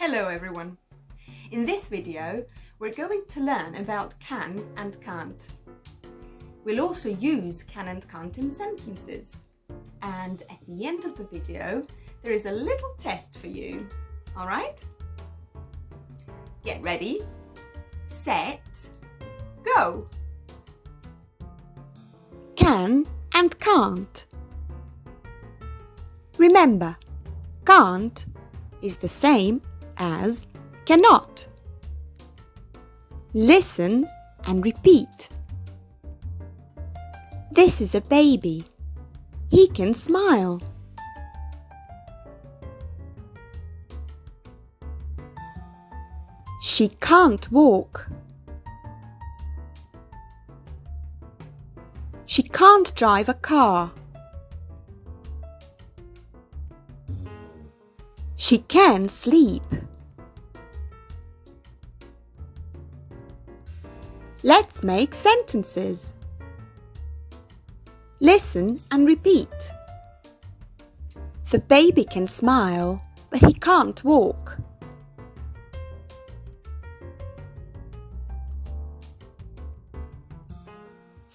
Hello everyone! In this video we're going to learn about can and can't. We'll also use can and can't in sentences. And at the end of the video there is a little test for you, alright? Get ready, set, go! Can and can't. Remember, can't is the same as cannot. Listen and repeat. This is a baby. He can smile. She can't walk. She can't drive a car. She can sleep. Let's make sentences. Listen and repeat. The baby can smile, but he can't walk.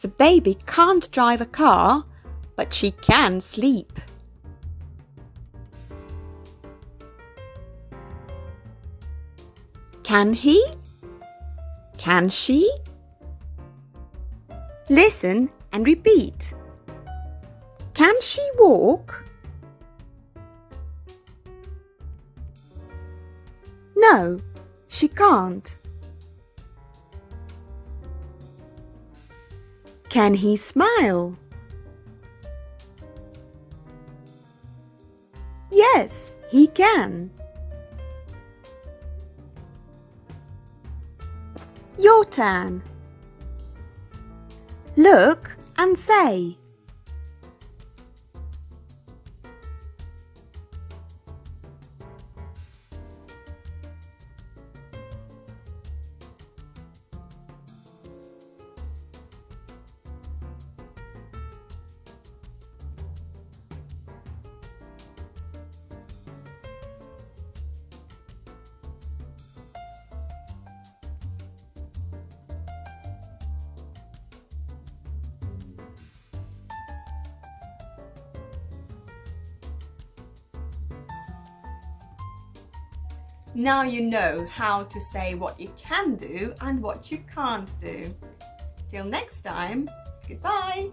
The baby can't drive a car, but she can sleep. Can he? Can she? Listen and repeat. Can she walk? No, she can't. Can he smile? Yes, he can. Your turn. Look and say. Now you know how to say what you can do and what you can't do. Till next time, goodbye!